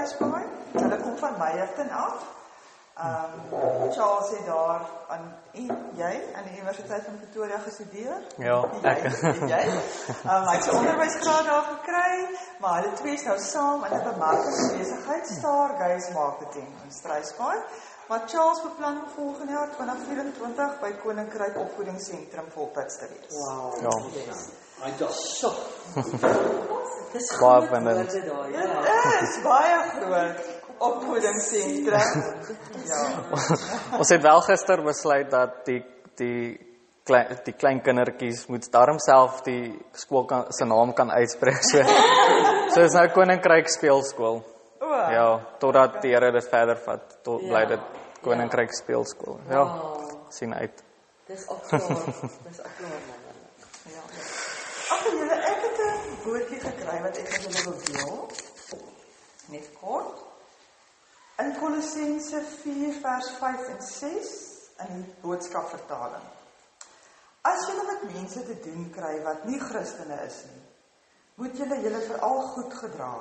Struisbaai. Hulle kom van Meyerton af. Charles het daar en jy aan die Universiteit van Pretoria gestudeer. Ja, ek. Jy. Hy het sy onderwysgraad daar gekry, maar hulle twee is nou saam in 'n bemarkingsbesigheid, Stargaze Marketing in Struisbaai. Maar Charles beplan om volgende jaar 2024 by Koninkryk Opvoedingsentrum voltyds te wees. Wow. Ja. Hy was so. Dis Baie groot van hulle. woorde daai. Dit is baie groot opvoedingsentrum. Ja. Ons het wel gister besluit dat die klein kindertjies moet daarom self die skool se naam kan uitspreek. So is nou Koninkryk Speelskool. Ja, totdat die Here dit verder vat, tot bly dit Koninkryk Speelskool. Ja, sien uit. Dis ook klaar. Dis ook klaar. Ja. Ag julle, ek het 'n woordjie gekry wat ek met julle wil deel. Net kort. In Kolossense 4 vers 5 en 6 in die boodskapvertaling. As julle met mense te doen kry wat nie Christene is nie, moet julle veral goed gedra.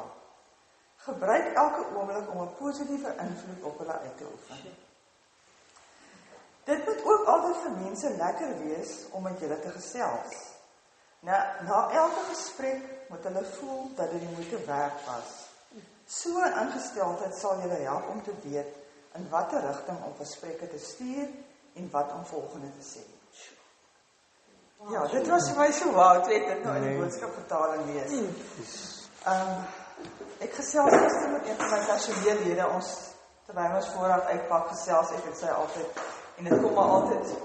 Gebruik elke oomblik om 'n positiewe invloed op hulle uit te oefen. Dit moet ook altyd vir mense lekker wees om met julle te gesels. Na elke gesprek moet hulle voel dat dit die moeite werd was. So 'n ingesteldheid sal julle help om te weet in watter rigting om gesprekke te stuur en wat om volgende te sê. Ja, dit was vir my so wow, toe ek dit nou in die boodskapvertaling lees. Ek gesels gister met een van my personeellede, terwyl ons vooraf uitpak gesels, ek het sy altyd, en dit kom maar altyd,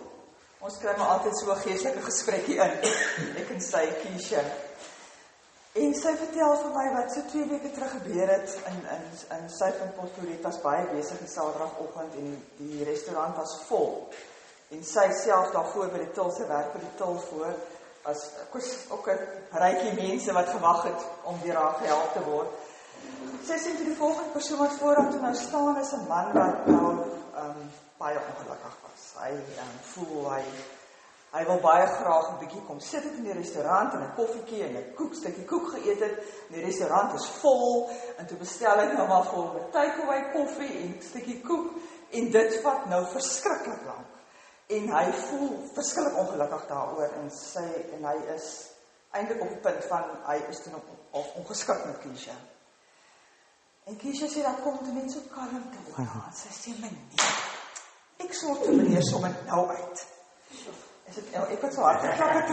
ons kry maar altyd so 'n geestelike gesprekkie in, ek en sy, Keisha. En sy vertel vir my wat so 2 weke terug gebeur het in sy van Potgieter, was baie besig die Saterdagoggend en die restaurant was vol. En sy self daarvoor by die til, sy werk by die til voor, was ook 'n rykie mense wat gewag het om weer daar gehelp te word. Sy sê toe die volgende persoon wat vooraan toe nou staan is 'n man wat nou baie ongelukkig was. Hy voel hy wil baie graag 'n bietjie kom sit in die restaurant en 'n koffietjie en 'n stukkie koek geëet het. En die restaurant is vol en toe bestel hy nou maar vol met takeaway koffie en 'n stukkie koek en dit vat nou verskriklik lank. En hy voel verskriklik ongelukkig daaroor en hy is eintlik op die punt van hy is toe nog ongeskik met Keisha. En Keisha sê dat kom toe net so kalm toe. En sy sê meneer, ek sorg vir meneer sommer nou uit. Ek het so hard geklap het.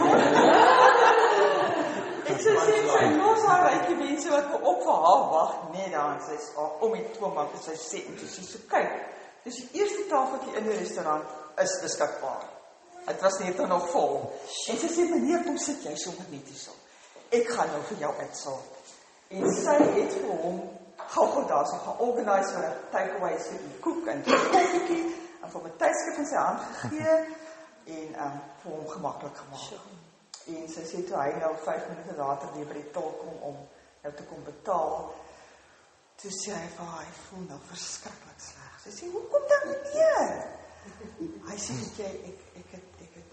Ek sê sy los haar rykie mense wat op vir haar wag net daar en sy is om die toonbank en sy sê en sy so kyk. Dis die eerste tafeltjie in die restaurant is beskikbaar. Het was net nog vol. En sy sê, meneer, kom sit jy sommer net hierso. Ek gaan nou vir jou uitsort. En sy het vir hom gou daar so georganiseer vir 'n takeaway stukkie koek en 'n koffietjie en vir 'n tydskrif in sy hand gegee en vir hom gemaklik gemaak. En sy sê toe hy nou 5 minute later weer by die til kom om nou te kom betaal, toe sê hy vir hy voel nou verskriklik sleg. Sy sê, hoekom dan meneer? Hy sê,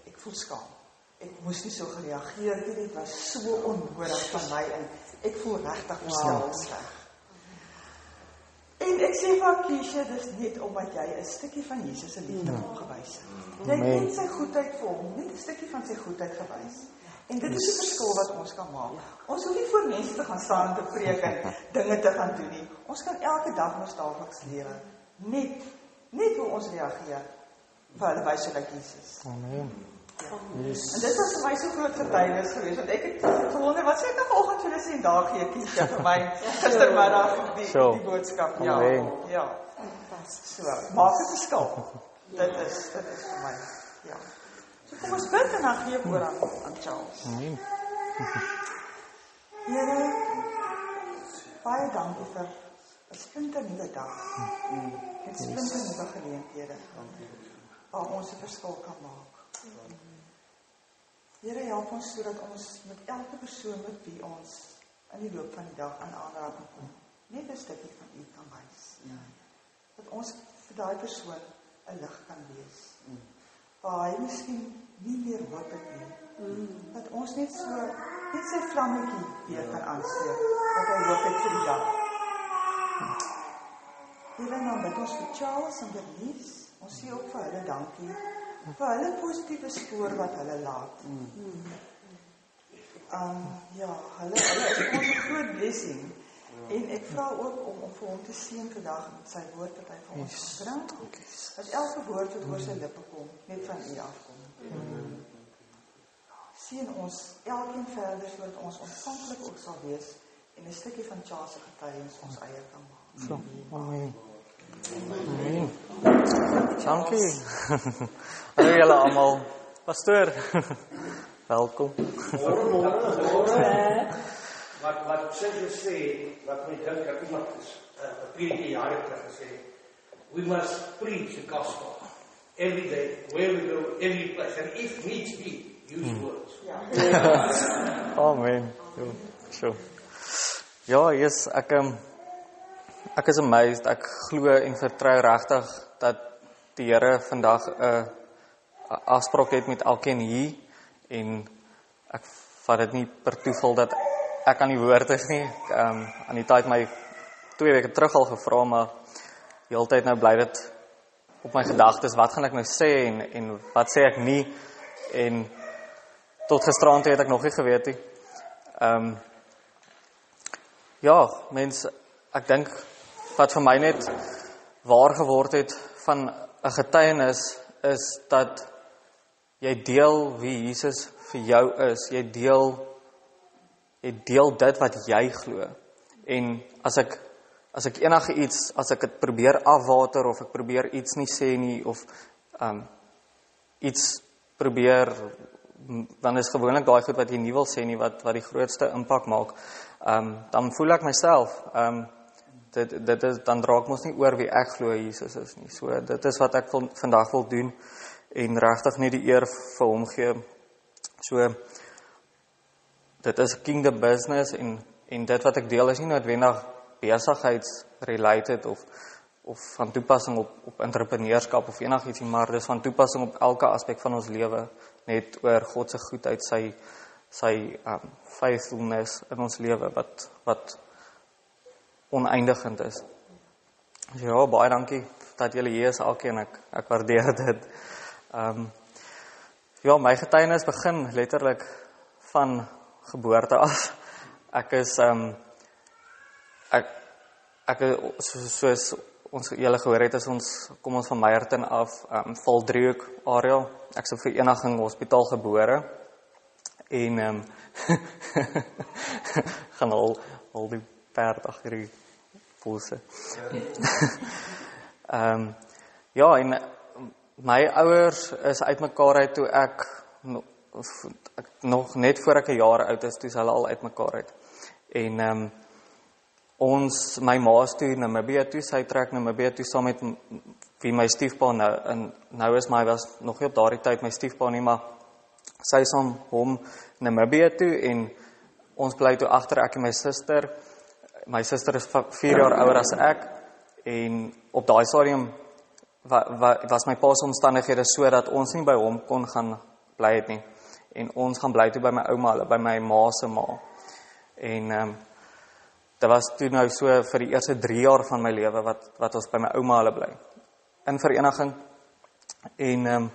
ek voel skaam. Ek moes nie so gereageer nie, dit was so onnodig van my en ek voel regtig sleg. En ek sê vir Keisha, dis net omdat jy 'n stukkie van Jesus se liefde gewys het. Jy het net sy goedheid vir hom, net 'n stukkie van sy goedheid gewys. En dit is die verskil wat ons kan maak. Ons hoef nie voor mense te gaan staan en te preek en dinge te gaan doen nie. Ons kan elke dag in ons daaglikse lewe net hoe ons reageer vir hulle wys sodat Jesus. Amen. Yes. En dit was vir my so groot getuienis geweest, want ek het gewonder, wat sê ek nou vanoggend vir hulle sê, daar gee Keisha vir my gistermiddag die boodskap. Ja. So, maak 'n verskil. Dit is vir my. Ja. So kom ons bid en dan gee ek oor aan Charles. Amen. Here, baie dankie vir 'n splinternuwe dag. En splinternuwe geleenthede waar ons 'n verskil kan maak. Here, help ons sodat ons met elke persoon met wie ons in die loop van die dag aan aanraking kom, net 'n stukkie van U kan wys. Dat ons vir daai persoon 'n lig kan wees. Waar hy miskien nie meer hoop het nie. Dat ons net sy vlammetjie weer kan aansteek, dat hy hoop het vir die dag. Here, dan bid ons vir Charles en Bernice. Ons sê ook vir hulle dankie. Vir hulle positiewe spoor wat hulle laat. Ja, hulle is ons 'n groot blessing. En ek vra ook om vir hom te seën vandag met sy woord wat hy vir ons bring. Dat elke woord wat oor sy lippe kom, net van U afkom. Seën ons elkeen verder sodat ons ontvanklik ook sal wees en 'n stukkie van Charles se getuienis ons eie kan maak. So, amen. Amen. Dankie. Hallo julle almal. Pastoor. Welkom. Wat Sergio sê, wat my dink, ek iemand is 'n preekie jare terug gesê, we must preach the gospel every day, where we go, every place, and if needs be, use words. Amen. So. Ja, yes, ek is amazed, ek glo en vertrou regtig dat die Here vandag 'n afspraak het met elkeen hier en ek vat dit nie per toeval dat ek aan die woord is nie. Aan die tyd my 2 weke terug al gevra, maar die hele tyd nou bly dit op my gedagtes, wat gaan ek nou sê en wat sê ek nie, en tot gisteraand het ek nog nie geweet nie. Ja, mense, ek dink wat vir my net waar geword het van 'n getuienis is dat jy deel wie Jesus vir jou is. Jy deel dit wat jy glo. En as ek enige iets, as ek dit probeer afwater of ek probeer iets nie sê nie of iets probeer, dan is gewoonlik daai goed wat jy nie wil sê nie wat die grootste impak maak. Dan voel ek myself dit is, dan raak mos nie oor wie ek glo Jesus is nie. So dit is wat ek vandag wil doen en regtig nie die eer vir hom gee. So dit is kingdom business en dit wat ek deel is nie noodwendig besigheidsrelated of van toepassing op entrepreneurskap of enigiets nie, maar dis van toepassing op elke aspek van ons lewe, net oor God se goedheid, sy faithfulness in ons lewe wat oneindigend is. Ja, baie dankie dat julle hier is elkeen, ek waardeer dit. Ja, my getuienis begin letterlik van geboorte af. Ek is soos ons julle gehoor het, kom ons van Meyerton af, Valdriehoek area. Ek is op Vereniging Hospitaal gebore en gaan al die perd agter die polse. Ja, en my ouers is uitmekaar uit toe ek nog net voor ek 'n jaar oud is, toe is hulle al uitmekaar uit. En my ma is toe Namibië toe, sy trek Namibië toe saam met wie my stiefpa nou is, maar hy was nog nie op daardie tyd my stiefpa nie, maar sy is saam hom Namibië toe en ons bly toe agter, ek en my suster. My suster is 4 jaar ouer as ek en op daai stadium was my pa se omstandighede so dat ons nie by hom kon gaan bly het nie. En ons gaan bly toe by my ouma, by my ma se ma. En dit was toe nou so vir die eerste 3 jaar van my lewe wat ons by my ouma hulle bly. In vereniging. En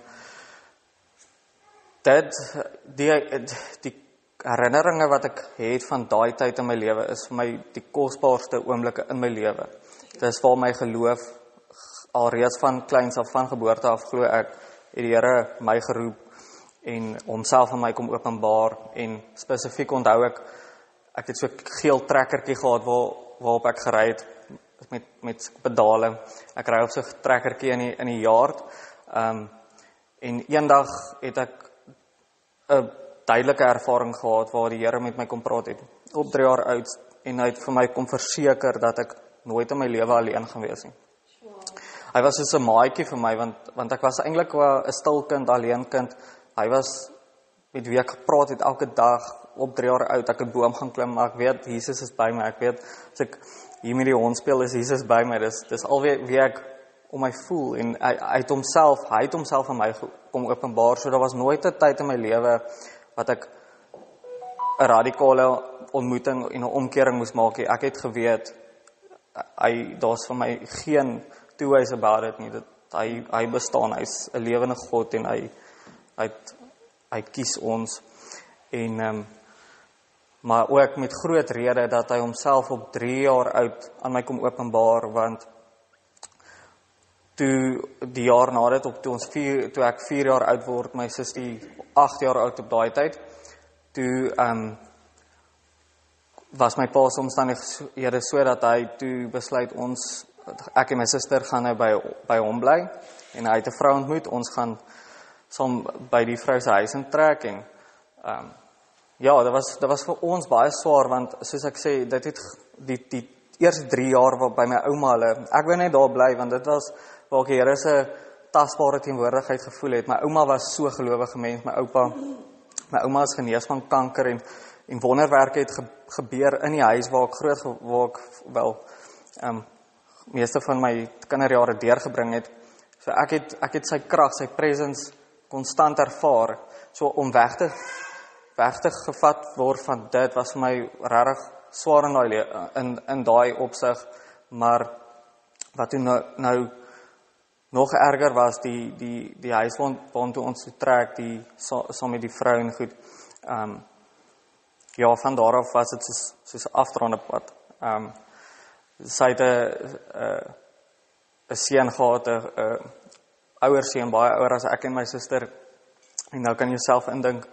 die herinneringe wat ek het van daai tyd in my lewe is vir my die kosbaarste oomblikke in my lewe. Dit is waar my geloof alreeds van kleins af, van geboorte af, glo ek, het die Here my geroep en homself aan my kom openbaar. En spesifiek onthou ek het so 'n geel trekkertjie gehad waarop ek gery het met pedale. Ek ry op so 'n trekkertjie in die yard. En eendag het ek 'n duidelike ervaring gehad waar die Here met my kom praat het. Op 3 jaar oud en hy het vir my kom verseker dat ek nooit in my lewe alleen gaan wees nie. Hy was soos 'n maatjie vir my want ek was eintlik 'n stil kind, alleen kind. Hy was met wie ek gepraat het elke dag op 3 jaar oud. Ek het boom gaan klim, maar ek weet Jesus is by my. Ek weet as ek hier met die hond speel, is Jesus by my. Dis al wie ek om my voel en hy het homself aan my kom openbaar. So daar was nooit 'n tyd in my lewe wat ek 'n radikale ontmoeting en 'n omkering moes maak. Ek het geweet daar's vir my geen two ways about it nie, dat hy bestaan, hy's 'n lewende God en hy kies ons en maar ook met groot rede dat hy homself op 3 jaar oud aan my kom openbaar, want toe die jaar na dit toe ek 4 jaar oud word, my sussie 8 jaar oud op daai tyd, toe was my pa se omstandighede sodat hy toe besluit ek en my suster gaan nou by hom bly en hy het 'n vrou ontmoet, ons gaan saam by die vrou se huis intrek en ja, dit was vir ons baie swaar, want soos ek sê, dit het die eerste 3 jaar by my ouma hulle, ek wou net daar bly, want dit was waar ek die Here se tasbare teenwoordigheid gevoel het. My ouma was so gelowige mens, my ouma is genees van kanker en wonderwerke het gebeur in die huis waar ek meeste van my kinderjare deurgebring het. So ek het sy krag, sy presence konstant ervaar. So om weg te gevat word van dit was vir my regtig swaar in daai opsig, maar wat toe nou nog erger was die huis waartoe ons toe trek, saam met die vrou en goed. Ja, van daar af was dit soos 'n afdraande pad. Sy het 'n seun gehad, 'n ouer seun, baie ouer as ek en my suster. En nou kan jy self indink,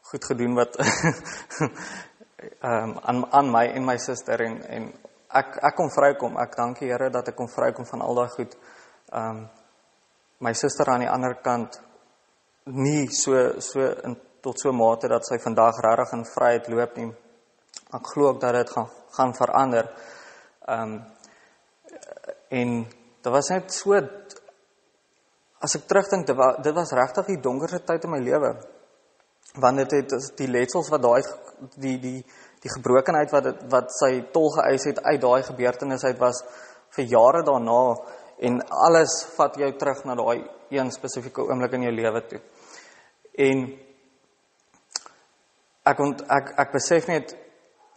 goed gedoen wat aan my en my suster en ek kon vrykom. Ek dank die Here dat ek kon vrykom van al daai goed. My suster aan die ander kant nie tot so mate dat sy vandag regtig in vryheid loop nie. Ek glo ook dat dit gaan verander. En dit was net so, as ek terugdink, dit was regtig die donkerste tyd in my lewe. Want dit het die letsels wat daai die gebrokenheid wat sy tol geëis het uit daai gebeurtenis uit was vir jare daarna, en alles vat jou terug na daai een spesifieke oomblik in jou lewe toe. En ek besef net,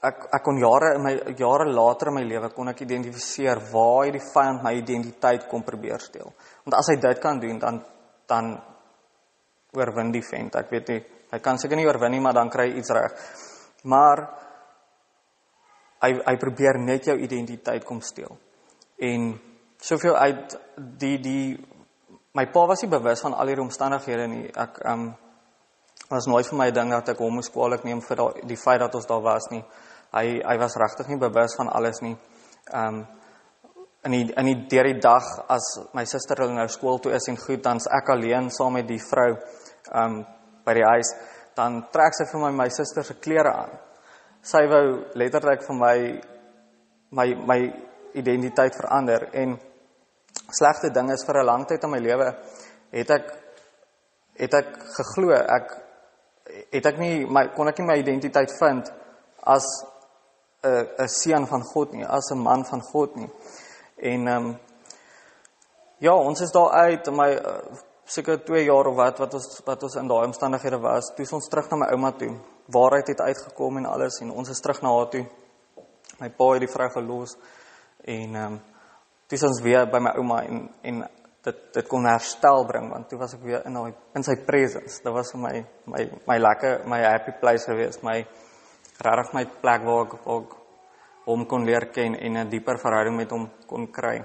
ek kon jare later in my lewe kon ek identifiseer waar die vyand my identiteit kon probeer steel. Want as hy dit kan doen, dan oorwin die vent. Ek weet nie, hy kan seker nie oorwin nie, maar dan kry hy iets reg. Maar hy probeer net jou identiteit kom steel. En soveel uit my pa was nie bewus van al die omstandighede nie. Ek was nooit vir my ding dat ek hom moes kwaadlik neem vir die feit dat ons daar was nie. Hy was regtig nie bewus van alles nie. Deur die dag, as my suster nou skool toe is en goed, dan's ek alleen saam met die vrou by die huis, dan trek sy vir my suster se klere aan. Sy wou letterlik vir my identiteit verander, en slegte ding is, vir 'n lang tyd in my lewe het ek geglo, kon ek nie my identiteit vind as 'n seun van God nie, as 'n man van God nie. En ja, ons is daar uit, seker 2 jaar of wat ons in daai omstandighede was, toe is ons terug na my ouma toe. Waarheid het uitgekom en alles, en ons is terug na haar toe. My pa het die vrou gelos, en toe is ons weer by my ouma, en dit kon herstel bring, want toe was ek weer in sy presence. Dit was vir my lekker, my happy place geweest, regtig my plek waar ek hom kon leer ken en 'n dieper verhouding met hom kon kry.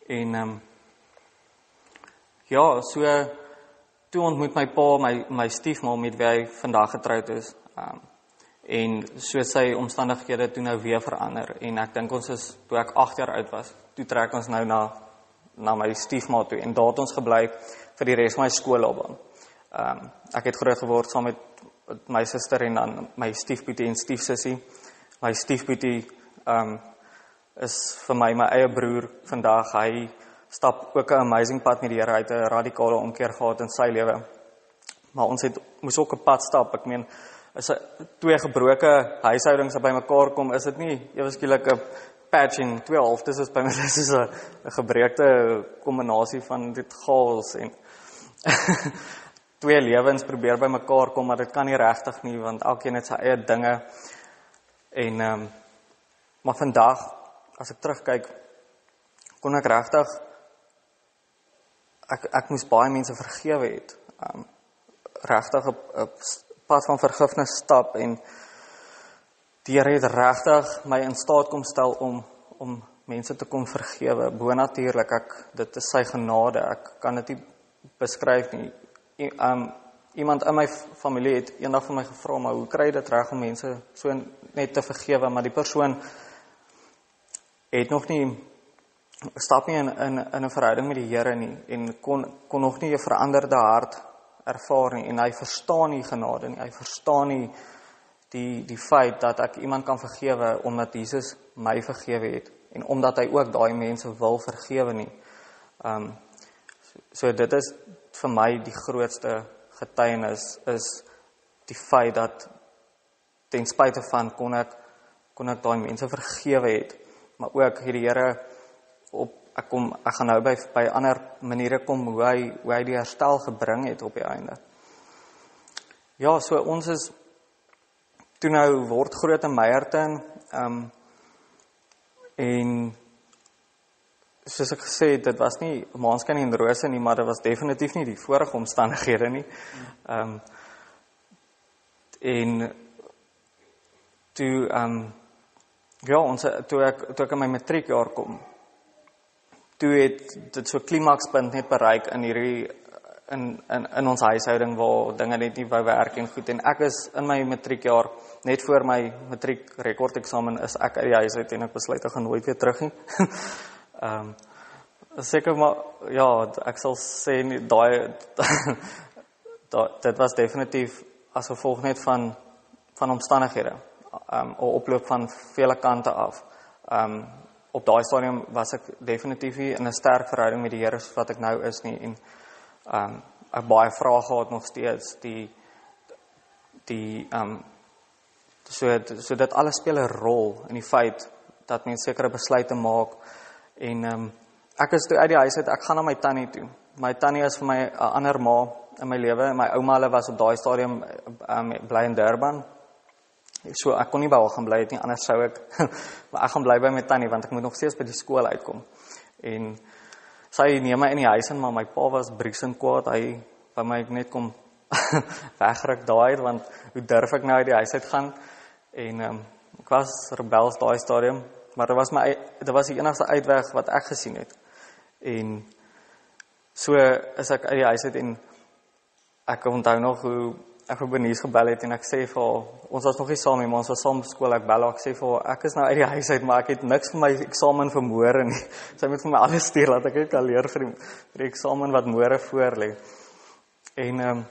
En ja, so toe ontmoet my pa my stiefma met wie hy vandag getroud is. En so sy omstandighede toe nou weer verander, en ek dink ons is, toe ek 8 jaar oud was, toe trek ons nou na my stiefma toe, en daar het ons gebly vir die res van my skoolloopbaan. Ek het groot geword saam met my suster en dan my stiefboetie en stiefsussie. My stiefboetie is vir my eie broer vandag. Hy stap ook 'n amazing pad met die Here. Hy het 'n radikale omkeer gehad in sy lewe. Maar ons moes ook 'n pad stap. Ek meen, as 2 gebroke huishoudings by mekaar kom, is dit nie ewe skielik 'n patch en 2 halftes is by my, dit is 'n gebreekte kombinasie van dit chaos en 2 lewens probeer by mekaar kom, maar dit kan nie regtig nie, want elkeen het sy eie dinge. En maar vandag as ek terugkyk, kon ek regtig ek moes baie mense vergewe het. Regtig op pad van vergifnis stap en die Here het regtig my in staat kom stel om mense te kom vergewe. Bonatuurlik, dit is sy genade. Ek kan dit nie beskryf nie. Iemand in my familie het eendag van my gevra, maar hoe kry jy dit reg om mense so net te vergewe? Maar die persoon het nog nie stap nie in 'n verhouding met die Here nie en kon nog nie 'n veranderde hart ervaar nie en hy verstaan nie genade nie. Hy verstaan nie die feit dat ek iemand kan vergewe omdat Jesus my vergewe het en omdat hy ook daai mense wil vergewe nie. So dit is vir my die grootste getuienis is die feit dat ten spyte van kon ek daai mense vergewe het, maar ook het die Here ek gaan nou by ander maniere kom hoe hy die herstel gebring het op die einde. Ja, so ons is toe nou word groot in Meyerton, en soos ek gesê het, dit was nie maanskyn en rose nie, maar dit was definitief nie die vorige omstandighede nie. En toe, toe ek in my matriekjaar kom, toe het dit so klimakspunt net bereik in ons huishouding waar dinge net nie wou werk en goed. En ek is in my matriekjaar, net voor my matriek rekordeksamen is ek uit die huis uit en ek besluit ek gaan nooit weer terug nie. Seker maar, ja, ek sal sê nie, dit was definitief as gevolg net van omstandighede, 'n oploop van vele kante af. Op daai stadium was ek definitief nie in 'n sterk verhouding met die Here soos wat ek nou is nie en ek baie vrae gehad nog steeds so dit alles speel 'n rol in die feit dat mens sekere besluite maak en ek is toe uit die huis uit, ek gaan na my tannie toe. My tannie is vir my 'n ander ma in my lewe. My ouma hulle was op daai stadium bly in Durban. So ek kon nie by haar gaan bly het nie, anders sou ek maar ek gaan bly by my tannie want ek moet nog steeds by die skool uitkom. En sy neem my in die huis in, maar my pa was briesend kwaad. Hy by my net kom wegruk daai, want hoe durf ek nou uit die huis uit gaan? En ek was rebels daai stadium, maar dit was die enigste uitweg wat ek gesien het. En so is ek uit die huis uit en ek onthou nog hoe ek vir Bernice gebel het en ek sê vir haar, ons was nog nie saam nie, maar ons was saam op skool, ek bel haar, ek sê vir haar, ek is nou uit die huis uit, maar ek het niks vir my eksamen vir môre nie. Sy moet vir my alles stuur, dat ek kan leer vir die eksamen wat môre voor lê. En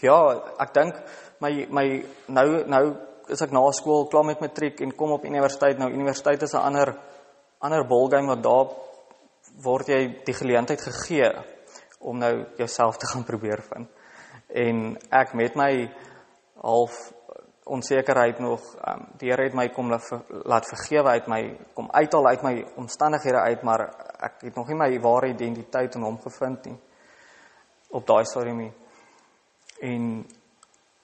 ja, ek dink, nou is ek na skool, klaar met matriek en kom op universiteit. Nou, universiteit is 'n ander ballgame, want daar word jy die geleentheid gegee om nou jouself te gaan probeer vind. En ek met my half onsekerheid nog, die Here het my kom laat vergewe uit my, kom uithaal uit my omstandighede uit, maar ek het nog nie my ware identiteit in hom gevind nie, op daai stadium nie. En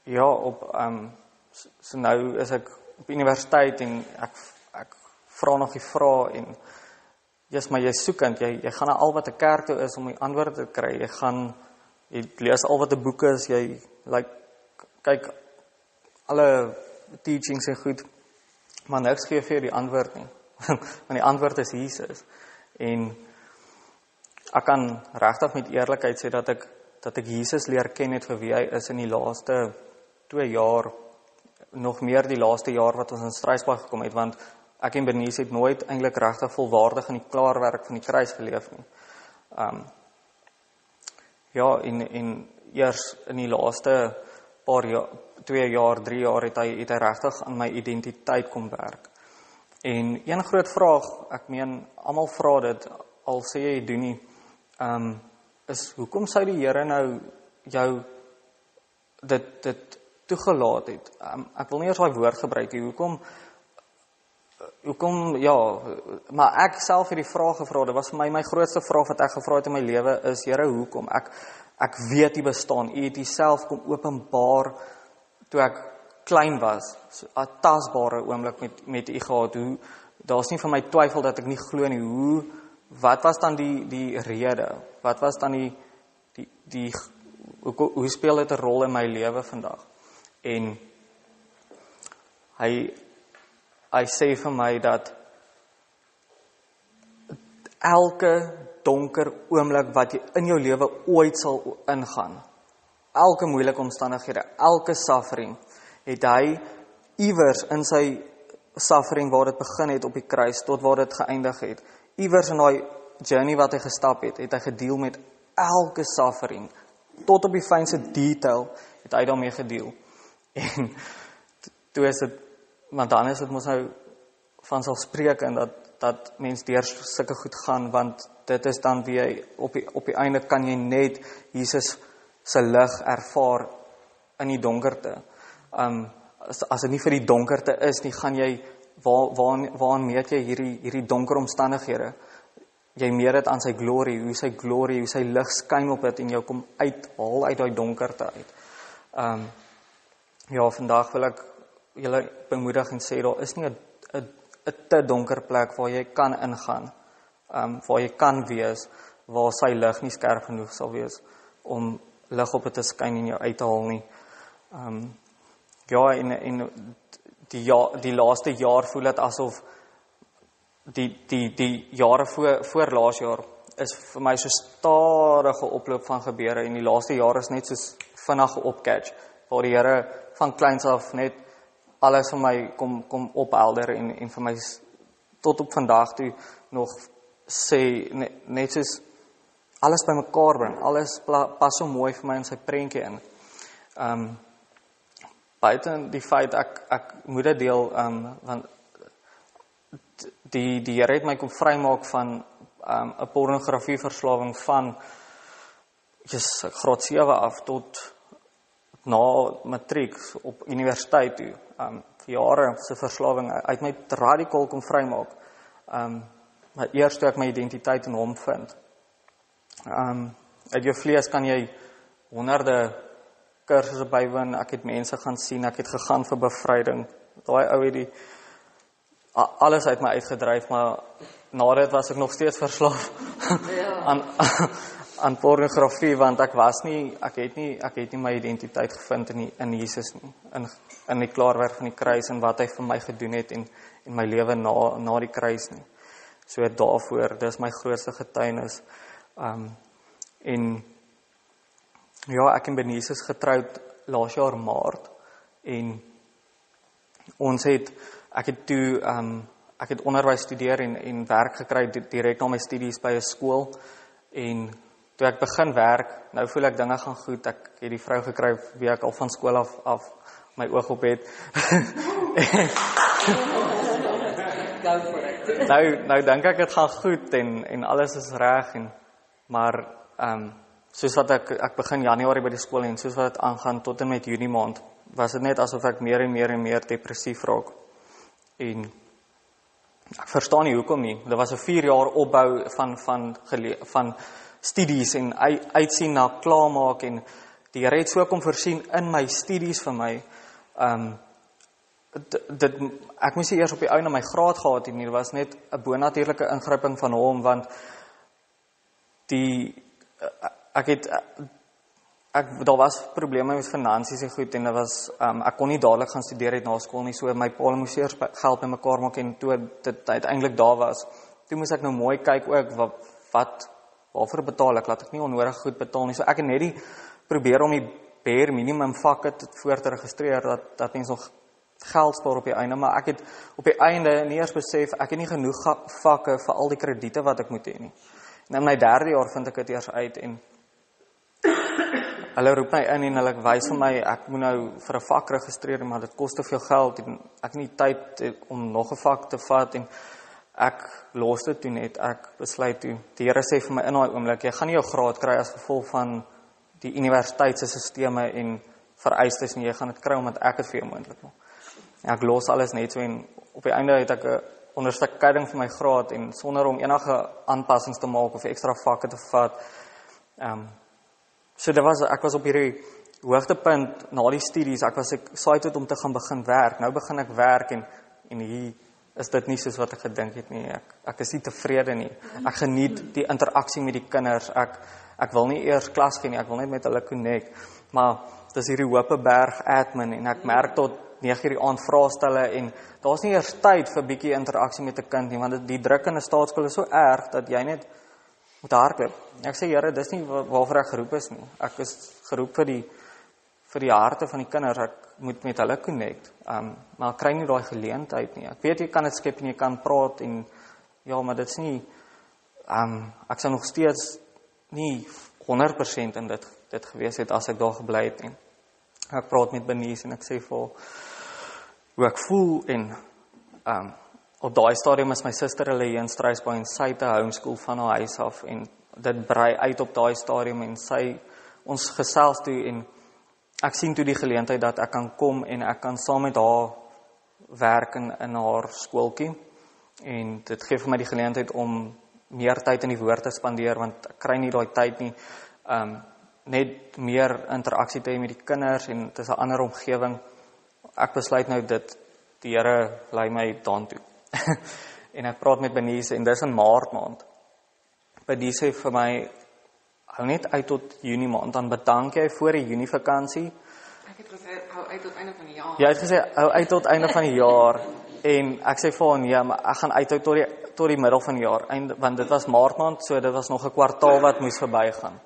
ja, so nou is ek op universiteit en ek vra nog die vrae en maar jy soekend, jy gaan na al wat 'n kerk toe is om die antwoorde te kry. Jy lees al wat 'n boek is, jy kyk alle teachings en goed, maar niks gee vir jou die antwoord nie. Want die antwoord is Jesus. En ek kan regtig met eerlikheid sê dat ek Jesus leer ken het vir wie hy is in die laaste 2 jaar, nog meer die laaste jaar wat ons in Struisbaai gekom het, want ek en Bernice het nooit eintlik regtig volwaardig in die klaarwerk van die kruis geleef nie. Ja, en eers in die laaste paar jaar, 2 jaar, 3 jaar het hy regtig aan my identiteit kom werk. En een groot vraag, ek meen, almal vra dit, al sê jy doen nie, is, hoekom sou die Here nou jou dit toegelaat het? Ek wil nie eers daai woord gebruik nie, hoekom, ja, maar ek self het die vraag gevra, dit was vir my grootste vraag wat ek gevra het in my lewe is, Here, hoekom? Ek weet U bestaan, U het U self kom openbaar, toe ek klein was, so 'n tasbare oomblik met U gehad. Daar's nie vir my twyfel dat ek nie glo nie. Wat was dan die rede? Wat was dan hoe speel dit 'n rol in my lewe vandag? En hy sê vir my dat elke donker oomblik wat jy in jou lewe ooit sal ingaan, elke moeilike omstandighede, elke suffering, het hy iewers in sy suffering waar dit begin het op die kruis tot waar dit geëindig het, iewers in daai journey wat hy gestap het hy gedeel met elke suffering, tot op die fynste detail het hy daarmee gedeel. En toe is dit, want dan is dit mos nou vanselfsprekend dat mens deur sulke goed gaan, want dit is dan wie jy, op die einde kan jy net Jesus se lig ervaar in die donkerte. As dit nie vir die donkerte is nie, gaan jy, waaraan meet jy hierdie donker omstandighede? Jy meet dit aan sy glorie, hoe sy lig skyn op dit en jou kom haal uit daai donkerte uit. Ja, vandag wil ek julle bemoedig en sê, daar is nie 'n te donker plek waar jy kan ingaan, waar jy kan wees, waar sy lig nie skerp genoeg sal wees, om lig op dit te skyn en jou uit te haal nie. Ja, en die laaste jaar voel dit asof die jare voor laas jaar is vir my so stadige oploop van gebeure, en die laaste jaar is net soos vinnige opcatch, waar die Here van kleins af net alles vir my kom ophelder en vir my tot op vandag toe nog sê, net soos alles bymekaar bring, alles pas so mooi vir my in sy prentjie in. Buiten die feit, ek moet dit deel, want die Here het my kom vrymaak van 'n pornografieverslawing van graad 7 af tot na matriek op universiteit toe. Jare se verslawing, hy het my radikaal kom vrymaak. Maar eers toe ek my identiteit in hom vind. Uit jou vlees kan jy honderde kursusse bywoon, ek het mense gaan sien, ek het gegaan vir bevryding. Daai ou het alles uit my uitgedryf, maar na dit was ek nog steeds verslaaf aan pornografie, want ek het nie my identiteit gevind in Jesus nie, in die klaarwerk van die kruis en wat hy vir my gedoen het en my lewe na die kruis nie. So daarvoor, dis my grootste getuienis. En ja, ek ben Jesus getroud laas jaar Maart, en ek het onderwys studeer en werk gekry direk na my studies by 'n skool, en toe ek begin werk, nou voel ek dinge gaan goed, ek het die vrou gekry wie ek al van skool af my oog op het. Nou dink ek het gaan goed en alles is reg, maar soos wat ek begin Januarie by die skool en soos wat dit aangaan tot en met Junie maand, was dit net asof ek meer en meer depressief raak. En ek verstaan nie hoekom nie. Dit was 'n 4 jaar opbou van studies en uitsien na klaarmaak, en die Here het so kom voorsien in my studies vir my. Ek moes eers op die ou na my graad gehad en dit was net 'n bonatuurlike ingryping van hom, want daar was probleme met finansies en goed, en ek kon nie dadelik gaan studeer het na skool nie, so my pa moes eers geld bymekaar maak, en toe dit uiteindelik daar was, toe moes ek nou mooi kyk ook, waarvoor betaal ek, laat ek nie onnodig goed betaal nie, so ek het net die probeer om die bare minimum vakke voor te registreer, dat mens nog geld spaar op die einde, maar ek het op die einde nie eers besef, ek het nie genoeg vakke vir al die krediete wat ek moet hê nie. En in my 3de jaar vind ek dit eers uit, en hulle roep my in en hulle wys vir my, ek moet nou vir 'n vak registreer, maar dit kos te veel geld, en ek het nie tyd om nog 'n vak te vat, en ek los dit toe net, ek besluit toe, die Here sê vir my in daai oomblik, jy gaan nie jou graad kry as gevolg van die universiteitse sisteme en vereistes nie, jy gaan dit kry omdat ek het vir jou moontlik maak. En ek los alles net so, en op die einde het ek 'n ondersteuning vir my graad, en sonder om enige aanpassings te maak of ekstra vakke te vat. So ek was op hierdie hoogtepunt na die studies, ek was excited om te gaan begin werk. Nou begin ek werk en hier is dit nie soos wat ek gedink het nie. Ek is nie tevrede nie. Ek geniet die interaksie met die kinders. Ek wil nie eers klas gee nie, ek wil net met hulle connect. Maar dis hierdie hope berg admin en ek merk tot 9:00 die aand vraestelle en daar's nie eers tyd vir bietjie interaksie met 'n kind nie, want die druk in 'n staatskool is so erg dat jy net moet hardloop. Ek sê Here, dis nie waarvoor ek geroep is nie. Ek is geroep vir die harte van die kinders. Ek moet met hulle connect. Maar ek kry nie daai geleentheid nie. Ek weet jy kan dit skep en jy kan praat en ja, maar dit's nie ek sou nog steeds nie 100% in dit gewees het as ek daar gebly het nie. Ek praat met Bernice en ek sê vir hoe ek voel en op daai stadium is my suster hulle hier in Struisbaai en sy het 'n homeschool van haar huis af en dit brei uit op daai stadium en ons gesels toe en ek sien toe die geleentheid dat ek kan kom en ek kan saam met haar werk in haar skooltjie en dit gee vir my die geleentheid om meer tyd in die woord te spandeer want ek kry nie daai tyd nie. Net meer interaksie te hê met die kinders en dit is 'n ander omgewing. Ek besluit nou die Here lei my daartoe. En ek praat met Bernice en dis in Maart maand. Bernice sê vir my, hou net uit tot Junie maand, dan bedank jy voor die Junie vakansie. Ek het gesê, hou uit tot einde van die jaar. Jy het gesê, hou uit tot einde van die jaar. En ek sê vir hom, ja, maar ek gaan uithou tot die middel van die jaar. Want dit was Maart maand, so dit was nog 'n kwartaal wat moes verbygaan.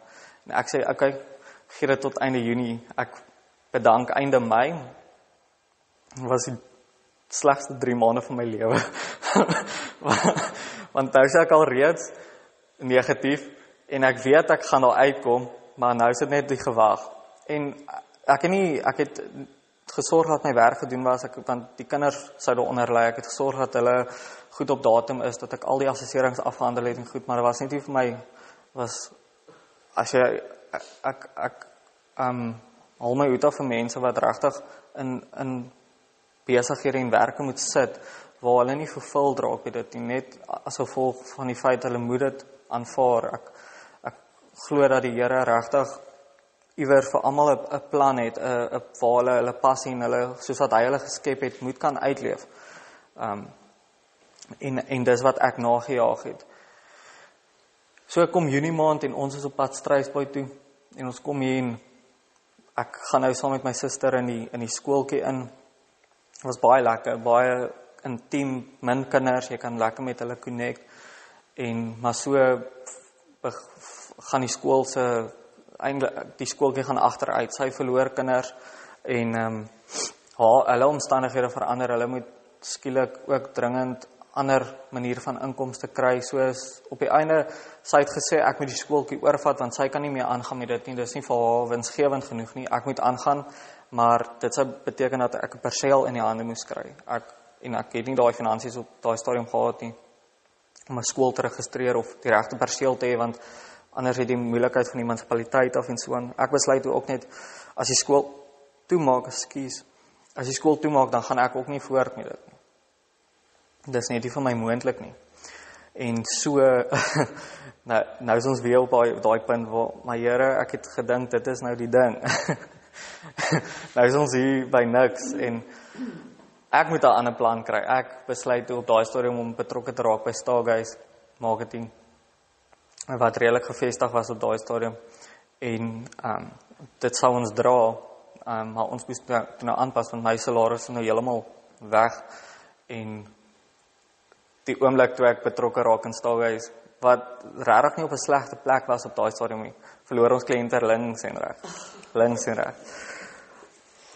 En ek sê, okay, gee dit tot einde Junie. Ek bedank einde Mei. Dit was die slegste 3 maande van my lewe. Want nou is ek al reeds negatief en ek weet ek gaan daar uitkom, maar nou is dit net die gewag. En ek het gesorg dat my werk gedoen was, want die kinders sou daaronder lê. Ek het gesorg dat hulle goed op datum is, dat ek al die assesserings afgehandel het en goed, maar dit was net nie vir my as jy ek al my uit af vir mense wat regtig in besighede en werke moet sit waar hulle nie vervul raak met dit nie, net as gevolg van die feit hulle moet dit aanvaar. Ek glo dat die Here regtig iewers vir almal 'n plan het, waar hulle passie en hulle soos wat hy hulle geskep het, moet kan uitleef. En dis wat ek nagejaag het. So kom Junie maand en ons is op pad Struisbaai toe en ons kom hier en ek gaan nou saam met my suster in die skooltjie in. Dit was baie lekker, baie intiem, min kinders, jy kan lekker met hulle connect maar so gaan die skool die skooltjie gaan agteruit. Sy verloor kinders en hulle omstandighede verander. Hulle moet skielik ook dringend ander manier van inkomste kry. Soos op die einde, sy het gesê ek moet die skooltjie oorvat want sy kan nie meer aangaan met dit nie. Dis nie vir haar winsgewend genoeg nie. Ek moet aangaan, maar dit sou beteken dat ek 'n perseel in die hande moes kry. Ek het nie daai finansies op daai stadium gehad nie om 'n skool te registreer of die regte perseel te hê, want anders het die moeilikheid van die munisipaliteit af en so aan. Ek besluit toe ook net as die skool toemaak, as die skool toemaak, dan gaan ek ook nie voort met dit nie. Dis net nie vir my moontlik nie. En so nou is ons weer op daai punt waar, maar Here, ek het gedink dit is nou die ding. Nou is ons hier by niks en ek moet 'n ander plan kry. Ek besluit op daai stadium om betrokke te raak by Stargaze Marketing, wat redelik gevestig was op daai stadium. En dit sou ons dra, maar ons moes nou aanpas, want my salaris is nou heeltemal weg. En die oomblik toe ek betrokke raak in Stargaze, wat regtig nie op 'n slegte plek was op daai stadium nie, verloor ons kliënte links en reg.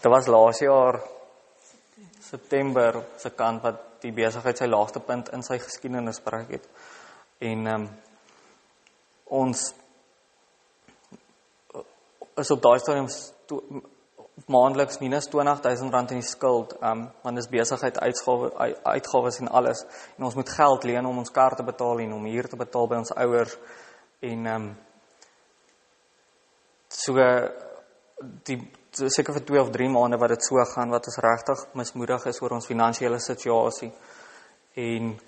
Dit was laas jaar September se kant wat die besigheid sy laagste punt in sy geskiedenis bereik het. En ons is op daai stadium maandeliks minus R20,000 in die skuld, want dis besigheid, uitgawes en alles. En ons moet geld leen om ons kar te betaal en om huur te betaal by ons ouers. En seker vir 2 of 3 maande wat dit so gaan, wat ons regtig mismoedig is oor ons finansiële situasie. En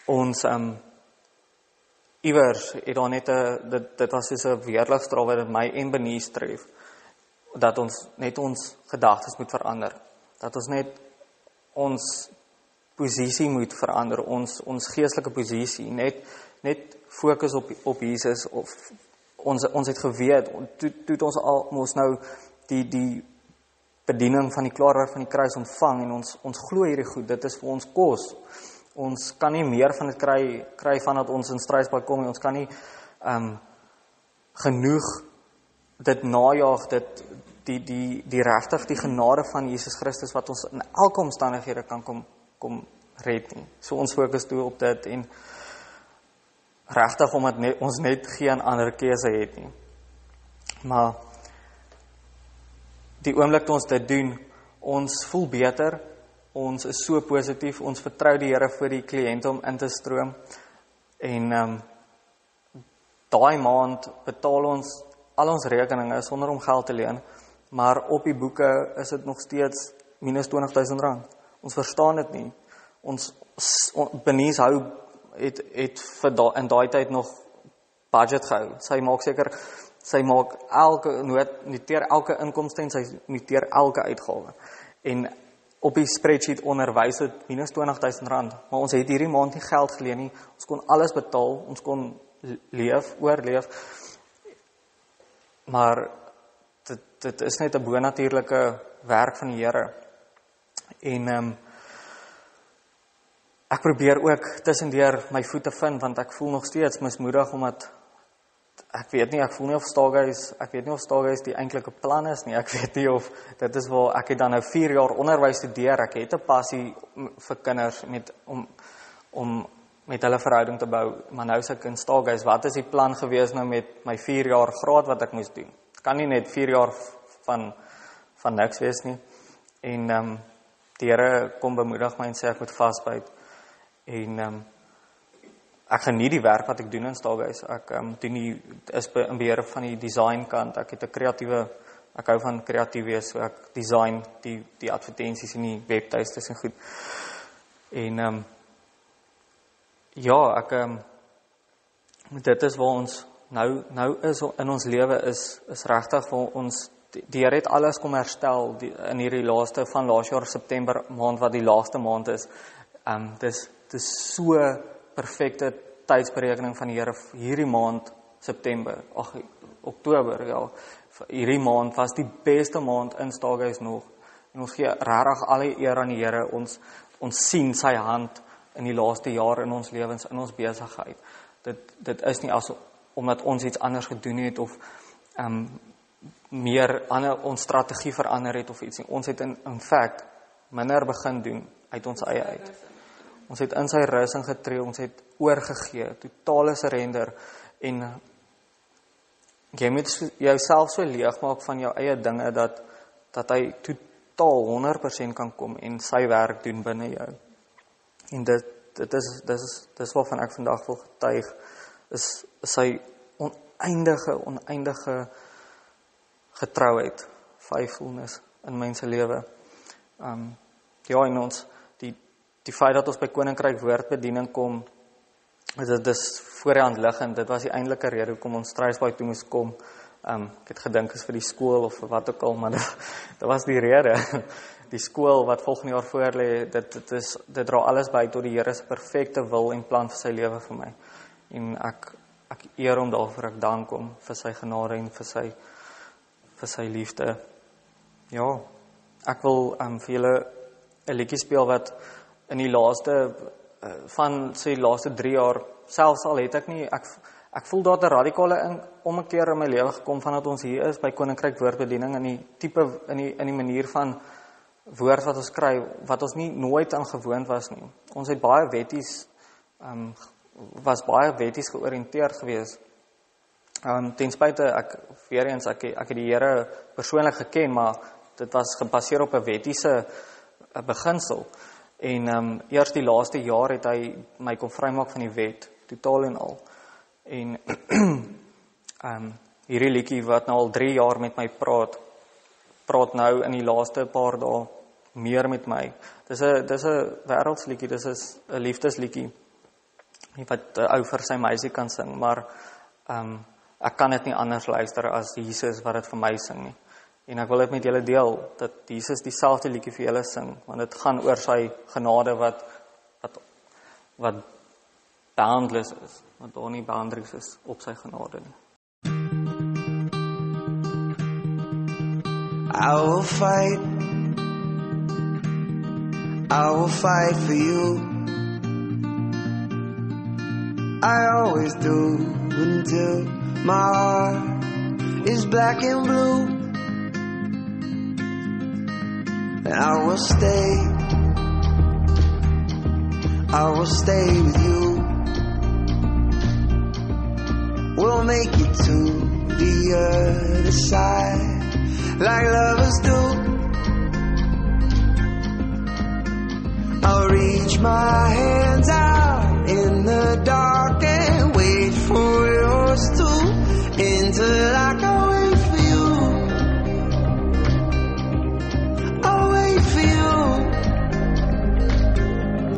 ons iewers het daar net dit was soos 'n weerligstraal wat my en Bernice tref. dat ons net ons gedagtes moet verander. Dat ons net ons posisie moet verander, ons geestelike posisie, net fokus op Jesus, of ons het geweet, toe ons al ons nou die bediening van die klaarwerk van die kruis ontvang, en ons glo hierdie goed, dit is vir ons kos. Ons kan nie meer van dit kry vandat ons in Struisbaai kom, ons kan nie genoeg dit najaag, die regtig die genade van Jesus Christus wat ons in elke omstandighede kan kom red nie. So ons fokus toe op dit, en regtig omdat ons net geen ander keuse het nie. Maar die oomblik toe ons dit doen, ons voel beter, ons is so positief, ons vertrou die Here vir die kliënte om in te stroom, en daai maand betaal ons al ons rekeninge sonder om geld te leen, maar op die boeke is dit nog steeds minus R20,000. Ons verstaan dit nie. Ons Benies het in daai tyd nog budget gehou. Sy maak seker, sy maak noteer elke inkomste en sy noteer elke uitgawe. En op die spreadsheet onderwys dit minus R20,000, maar ons het hierdie maand nie geld geleen nie. Ons kon alles betaal, ons kon oorleef. Maar dit is net 'n bonatuurlike werk van die Here. En ek probeer ook tussendeur my voete vind, want ek voel nog steeds mismoedig, omdat ek weet nie of Stargaze die eintlike plan is nie. Ek weet nie of dit is waar ek het dan nou 4 jaar onderwys studeer. Ek het 'n passie vir kinders om met hulle verhouding te bou, maar nou is ek in Stargaze. Wat is die plan gewees nou met my 4 jaar graad wat ek moes doen? Het kan nie net 4 jaar van niks wees nie. En die Here kom bemoedig my en sê ek moet vasbyt. En ek geniet die werk wat ek doen in Stargaze. Ek is in beheer van die design kant. Ek het 'n kreatiewe, ek hou van kreatief wees, so ek design die advertensies en die webtuistes en goed. En ja, dit is waar ons nou is in ons lewe, is regtig vir ons. Die Here het alles kom herstel in hierdie laaste van laas jaar September maand, wat die laaste maand is. Dis so perfekte tydsberekening van die Here. Hierdie maand September, Oktober, ja. Hierdie maand was die beste maand in Stargaze nog. En ons gee regtig al die eer aan die Here. Ons sien sy hand in die laaste jaar in ons lewens, in ons besigheid. Dit is nie omdat ons iets anders gedoen het, of ons strategie verander het of iets nie. Ons het in fact minder begin doen uit ons eie uit. Ons het in sy rus ingetree, ons het oorgegee, totale surrender, en jy moet jouself so leeg maak van jou eie dinge, dat hy totaal 100% kan kom en sy werk doen binne jou. En dit is waarvan ek vandag wil getuig, is sy oneindige getrouheid, faithfulness in mense lewe. Ja, en ons, die feit dat ons by Koninkryk Woordbediening kom, dit is voor die hand liggend. Dit was die eindelike rede hoekom ons Struisbaai toe moes kom. Ek het gedink is vir die skool of vir wat ook al, maar dit was die rede. Die skool wat volgende jaar voor lê, dit dra alles by tot die Here se perfekte wil en plan vir sy lewe vir my. En ek eer hom daarvoor, ek dank hom vir sy genade en vir sy liefde. Ja, ek wil vir julle 'n liedjie speel wat in die laaste van sy laaste 3 jaar, selfs al het ek nie, ek voel daar 'n radikale ommekeer in my lewe gekom vandat ons hier is by Koninkryk Woordbediening, in die tipe, in die manier van woord wat ons kry, wat ons nie nooit aan gewoond was nie. Ons het baie wetties, was baie wetties georiënteerd gewees. Ten spyte, ek het die Here persoonlik geken, maar dit was gebaseer op 'n wettiese beginsel. En eers die laaste jaar het hy my kom vrymaak van die wet, totaal en al. En hierdie liedjie wat nou al 3 jaar met my praat nou in die laaste paar dae meer met my. Dis 'n wêreldsliedjie, dis 'n liefdesliedjie wat 'n ou vir sy meisie kan sing, maar ek kan dit nie anders luister as Jesus wat dit vir my sing nie. En ek wil dit met julle deel, dat Jesus dieselfde liedjie vir julle sing, want dit gaan oor sy genade wat boundless is, wat daar nie boundaries is op sy genade nie. I will fight for you. I always do until my heart is black and blue. And I will stay with you. We'll make it to the other side like lovers do. I'll reach my hand